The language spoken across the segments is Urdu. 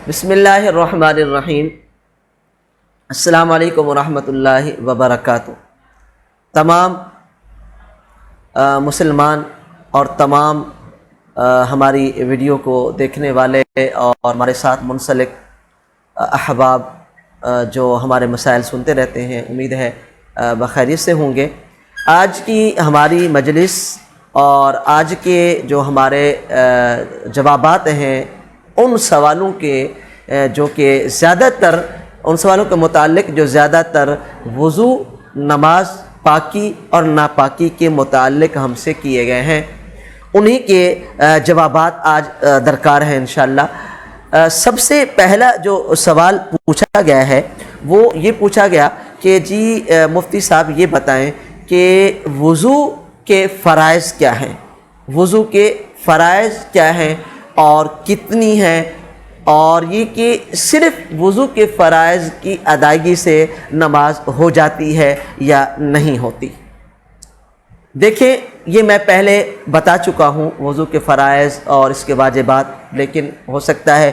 بسم اللہ الرحمن الرحیم۔ السلام علیکم ورحمۃ اللہ وبرکاتہ۔ تمام مسلمان اور تمام ہماری ویڈیو کو دیکھنے والے اور ہمارے ساتھ منسلک احباب جو ہمارے مسائل سنتے رہتے ہیں، امید ہے بخیریت سے ہوں گے۔ آج کی ہماری مجلس اور آج کے جو ہمارے جوابات ہیں ان سوالوں کے جو کہ زیادہ تر ان سوالوں کے متعلق جو زیادہ تر وضو، نماز، پاکی اور ناپاکی کے متعلق ہم سے کیے گئے ہیں، انہی کے جوابات آج درکار ہیں انشاءاللہ۔ سب سے پہلا جو سوال پوچھا گیا ہے وہ یہ پوچھا گیا کہ جی مفتی صاحب یہ بتائیں کہ وضو کے فرائض کیا ہیں، وضو کے فرائض کیا ہیں اور کتنی ہیں، اور یہ کہ صرف وضو کے فرائض کی ادائیگی سے نماز ہو جاتی ہے یا نہیں ہوتی۔ دیکھیں، یہ میں پہلے بتا چکا ہوں وضو کے فرائض اور اس کے واجبات، لیکن ہو سکتا ہے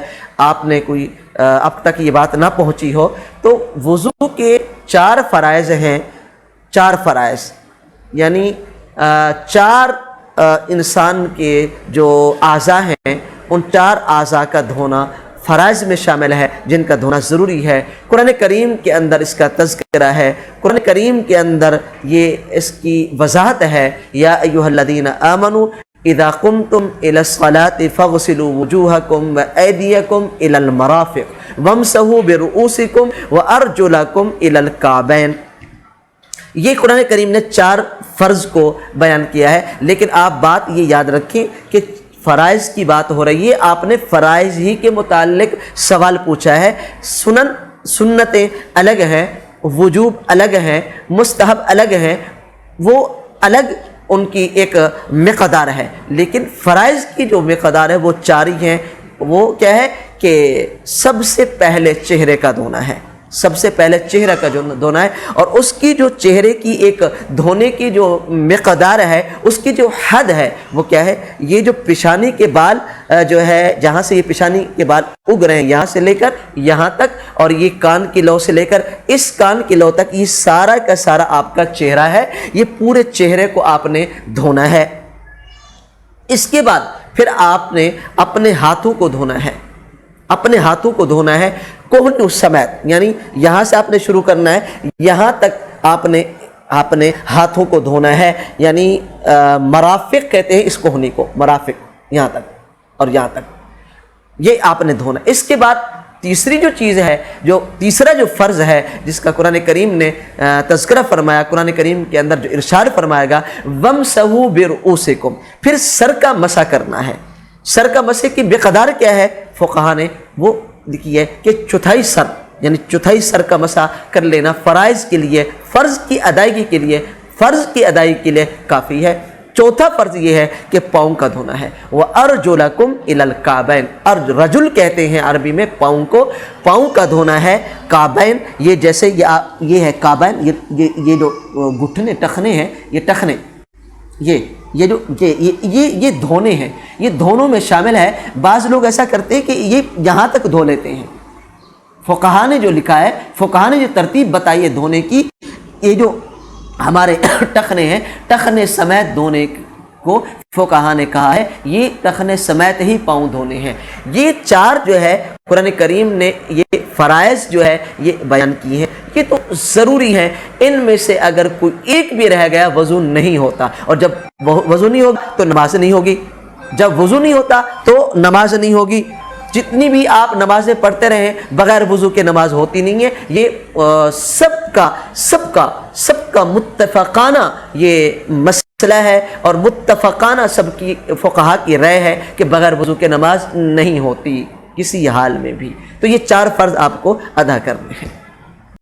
آپ نے کوئی اب تک یہ بات نہ پہنچی ہو۔ تو وضو کے 4 فرائض ہیں، 4 فرائض یعنی 4 انسان کے جو اعضاء ہیں ان 4 اعضاء کا دھونا فرائض میں شامل ہے، جن کا دھونا ضروری ہے۔ قرآن کریم کے اندر اس کا تذکرہ ہے، قرآن کریم کے اندر یہ اس کی وضاحت ہے، یا ایھا الذین آمنوا اذا قمتم الى الصلاة فاغسلوا وجوہکم وایدیکم الى المرافق وامسحوا برؤوسکم وارجلکم الى الکعبین۔ یہ قرآن کریم نے 4 فرض کو بیان کیا ہے، لیکن آپ بات یہ یاد رکھیں کہ فرائض کی بات ہو رہی ہے، آپ نے فرائض ہی کے متعلق سوال پوچھا ہے۔ سنتیں الگ ہیں، وجوب الگ ہیں، مستحب الگ ہیں، وہ الگ ان کی ایک مقدار ہے، لیکن فرائض کی جو مقدار ہے وہ 4 ہی ہیں۔ وہ کیا ہے کہ سب سے پہلے چہرے کا دھونا ہے، سب سے پہلے چہرہ کا جو دھونا ہے، اور اس کی جو چہرے کی ایک دھونے کی جو مقدار ہے، اس کی جو حد ہے وہ کیا ہے، یہ جو پیشانی کے بال جو ہے، جہاں سے یہ پیشانی کے بال اگ رہے ہیں یہاں سے لے کر یہاں تک، اور یہ کان کی لو سے لے کر اس کان کی لو تک، یہ سارا کا سارا آپ کا چہرہ ہے، یہ پورے چہرے کو آپ نے دھونا ہے۔ اس کے بعد پھر آپ نے اپنے ہاتھوں کو دھونا ہے، اپنے ہاتھوں کو دھونا ہے کوہنی سمیت، یعنی یہاں سے آپ نے شروع کرنا ہے، یہاں تک آپ نے ہاتھوں کو دھونا ہے، یعنی مرافق کہتے ہیں اس کوہنی کو، مرافق یہاں تک اور یہاں تک، یہ آپ نے دھونا۔ اس کے بعد تیسری جو چیز ہے، جو تیسرا جو فرض ہے جس کا قرآن کریم نے تذکرہ فرمایا، قرآن کریم کے اندر جو ارشاد فرمایا گا وَامْسَحُوا بِرُؤُوسِکُم، پھر سر کا مسح کرنا ہے۔ سر کا مسح کی مقدار کیا ہے، فقہا نے وہ لکھی ہے کہ چوتھائی سر، یعنی چوتھائی سر کا مسح کر لینا فرائض کے لیے، فرض کی ادائیگی کے لیے، فرض کی ادائیگی کے لیے کافی ہے۔ چوتھا فرض یہ ہے کہ پاؤں کا دھونا ہے، وَأَرْجُلَكُمْ إِلَى الْكَعْبَيْنِ، رجل کہتے ہیں عربی میں پاؤں کو، پاؤں کا دھونا ہے کعبین، یہ جیسے یہ ہے کعبین، یہ جو گھٹنے ٹخنے ہیں، یہ ٹخنے، یہ دھونے ہیں، یہ دھونوں میں شامل ہے۔ بعض لوگ ایسا کرتے ہیں کہ یہ یہاں تک دھو لیتے ہیں، فقہا نے جو لکھا ہے، فقہا نے جو ترتیب بتائی ہے دھونے کی، یہ جو ہمارے ٹخنے ہیں، ٹخنے سمیت دھونے کو فقہا نے کہا ہے، یہ ٹخنے سمیت ہی پاؤں دھونے ہیں۔ یہ 4 جو ہے قرآن کریم نے یہ فرائض جو ہے یہ بیان کی ہیں، یہ تو ضروری ہیں، ان میں سے اگر کوئی ایک بھی رہ گیا وضو نہیں ہوتا، اور جب وضو نہیں ہوگا تو نماز نہیں ہوگی، جب وضو نہیں ہوتا تو نماز نہیں ہوگی۔ جتنی بھی آپ نمازیں پڑھتے رہیں بغیر وضو کے نماز ہوتی نہیں ہے، یہ سب کا متفقانہ یہ مسئلہ ہے، اور متفقانہ سب کی فقہا کی رائے ہے کہ بغیر وضو کے نماز نہیں ہوتی کسی حال میں بھی۔ تو یہ 4 فرض آپ کو ادا کرنے ہیں۔